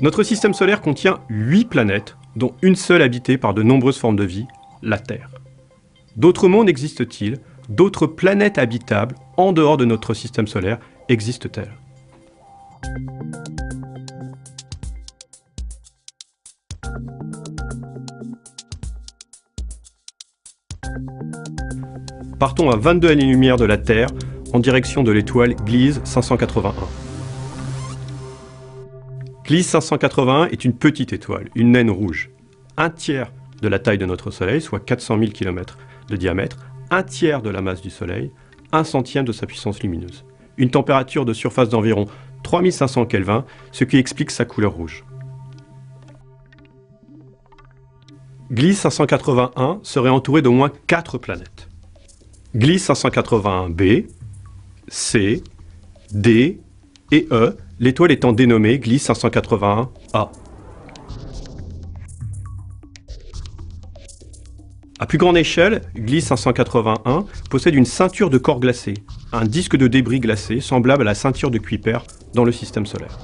Notre système solaire contient 8 planètes, dont une seule habitée par de nombreuses formes de vie, la Terre. D'autres mondes existent-ils? D'autres planètes habitables, en dehors de notre système solaire, existent-elles? Partons à 22 années-lumière de la Terre, en direction de l'étoile Gliese 581. Gliese 581 est une petite étoile, une naine rouge. Un tiers de la taille de notre Soleil, soit 400 000 km de diamètre, un tiers de la masse du Soleil, un centième de sa puissance lumineuse. Une température de surface d'environ 3500 Kelvin, ce qui explique sa couleur rouge. Gliese 581 serait entouré d'au moins 4 planètes. Gliese 581b, C, D et E, l'étoile étant dénommée Gliese 581a. À plus grande échelle, Gliese 581 possède une ceinture de corps glacés, un disque de débris glacés semblable à la ceinture de Kuiper dans le système solaire.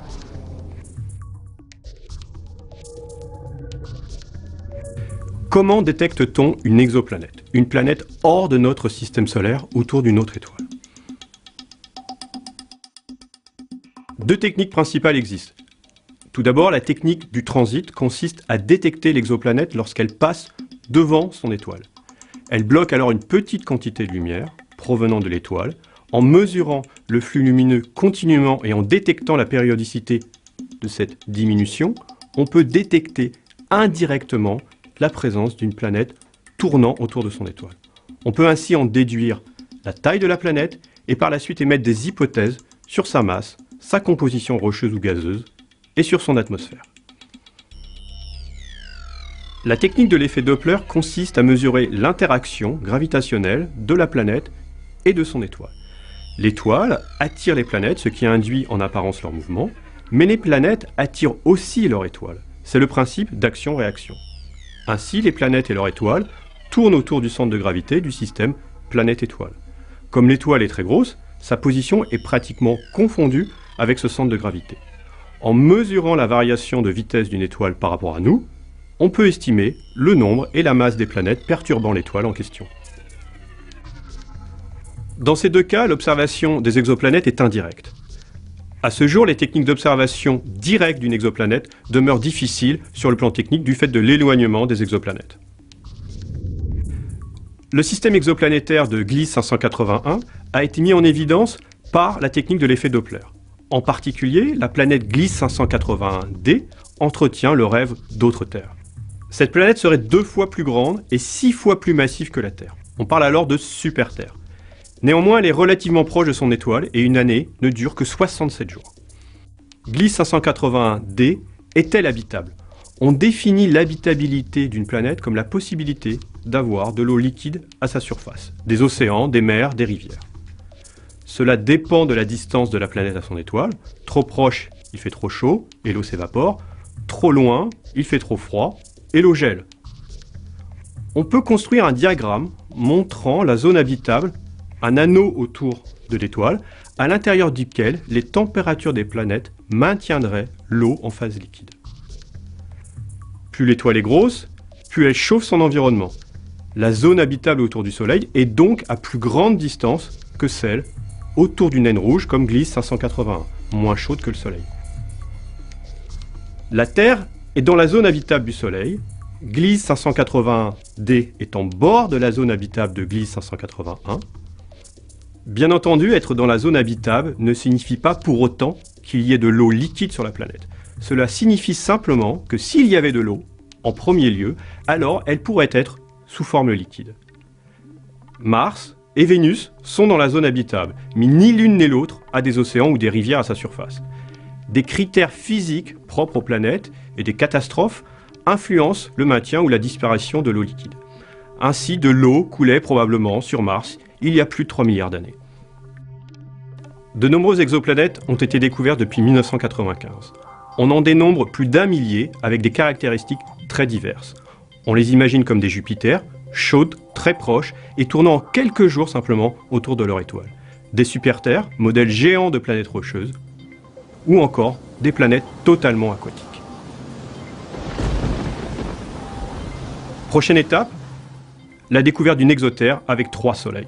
Comment détecte-t-on une exoplanète, une planète hors de notre système solaire autour d'une autre étoile? Deux techniques principales existent. Tout d'abord, la technique du transit consiste à détecter l'exoplanète lorsqu'elle passe devant son étoile. Elle bloque alors une petite quantité de lumière provenant de l'étoile. En mesurant le flux lumineux continuellement et en détectant la périodicité de cette diminution, on peut détecter indirectement la présence d'une planète tournant autour de son étoile. On peut ainsi en déduire la taille de la planète et par la suite émettre des hypothèses sur sa masse, sa composition rocheuse ou gazeuse et sur son atmosphère. La technique de l'effet Doppler consiste à mesurer l'interaction gravitationnelle de la planète et de son étoile. L'étoile attire les planètes, ce qui induit en apparence leur mouvement, mais les planètes attirent aussi leur étoile. C'est le principe d'action-réaction. Ainsi, les planètes et leur étoile tournent autour du centre de gravité du système planète-étoile. Comme l'étoile est très grosse, sa position est pratiquement confondue avec ce centre de gravité. En mesurant la variation de vitesse d'une étoile par rapport à nous, on peut estimer le nombre et la masse des planètes perturbant l'étoile en question. Dans ces deux cas, l'observation des exoplanètes est indirecte. À ce jour, les techniques d'observation directe d'une exoplanète demeurent difficiles sur le plan technique du fait de l'éloignement des exoplanètes. Le système exoplanétaire de Gliese 581 a été mis en évidence par la technique de l'effet Doppler. En particulier, la planète Gliese 581d entretient le rêve d'autres terres. Cette planète serait 2 fois plus grande et 6 fois plus massive que la Terre. On parle alors de super-Terre. Néanmoins, elle est relativement proche de son étoile et une année ne dure que 67 jours. Gliese 581d est-elle habitable? On définit l'habitabilité d'une planète comme la possibilité d'avoir de l'eau liquide à sa surface, des océans, des mers, des rivières. Cela dépend de la distance de la planète à son étoile. Trop proche, il fait trop chaud et l'eau s'évapore. Trop loin, il fait trop froid et l'eau gèle. On peut construire un diagramme montrant la zone habitable, un anneau autour de l'étoile, à l'intérieur duquel les températures des planètes maintiendraient l'eau en phase liquide. Plus l'étoile est grosse, plus elle chauffe son environnement. La zone habitable autour du Soleil est donc à plus grande distance que celle autour d'une naine rouge comme Gliese 581, moins chaude que le Soleil. La Terre est dans la zone habitable du Soleil. Gliese 581d est en bord de la zone habitable de Gliese 581. Bien entendu, être dans la zone habitable ne signifie pas pour autant qu'il y ait de l'eau liquide sur la planète. Cela signifie simplement que s'il y avait de l'eau, en premier lieu, alors elle pourrait être sous forme liquide. Mars et Vénus sont dans la zone habitable, mais ni l'une ni l'autre a des océans ou des rivières à sa surface. Des critères physiques propres aux planètes et des catastrophes influencent le maintien ou la disparition de l'eau liquide. Ainsi, de l'eau coulait probablement sur Mars il y a plus de 3 milliards d'années. De nombreuses exoplanètes ont été découvertes depuis 1995. On en dénombre plus d'1 millier avec des caractéristiques très diverses. On les imagine comme des Jupiters, chaudes, très proches et tournant en quelques jours simplement autour de leur étoile. Des super-Terres, modèles géants de planètes rocheuses, ou encore des planètes totalement aquatiques. Prochaine étape, la découverte d'une exotère avec 3 soleils.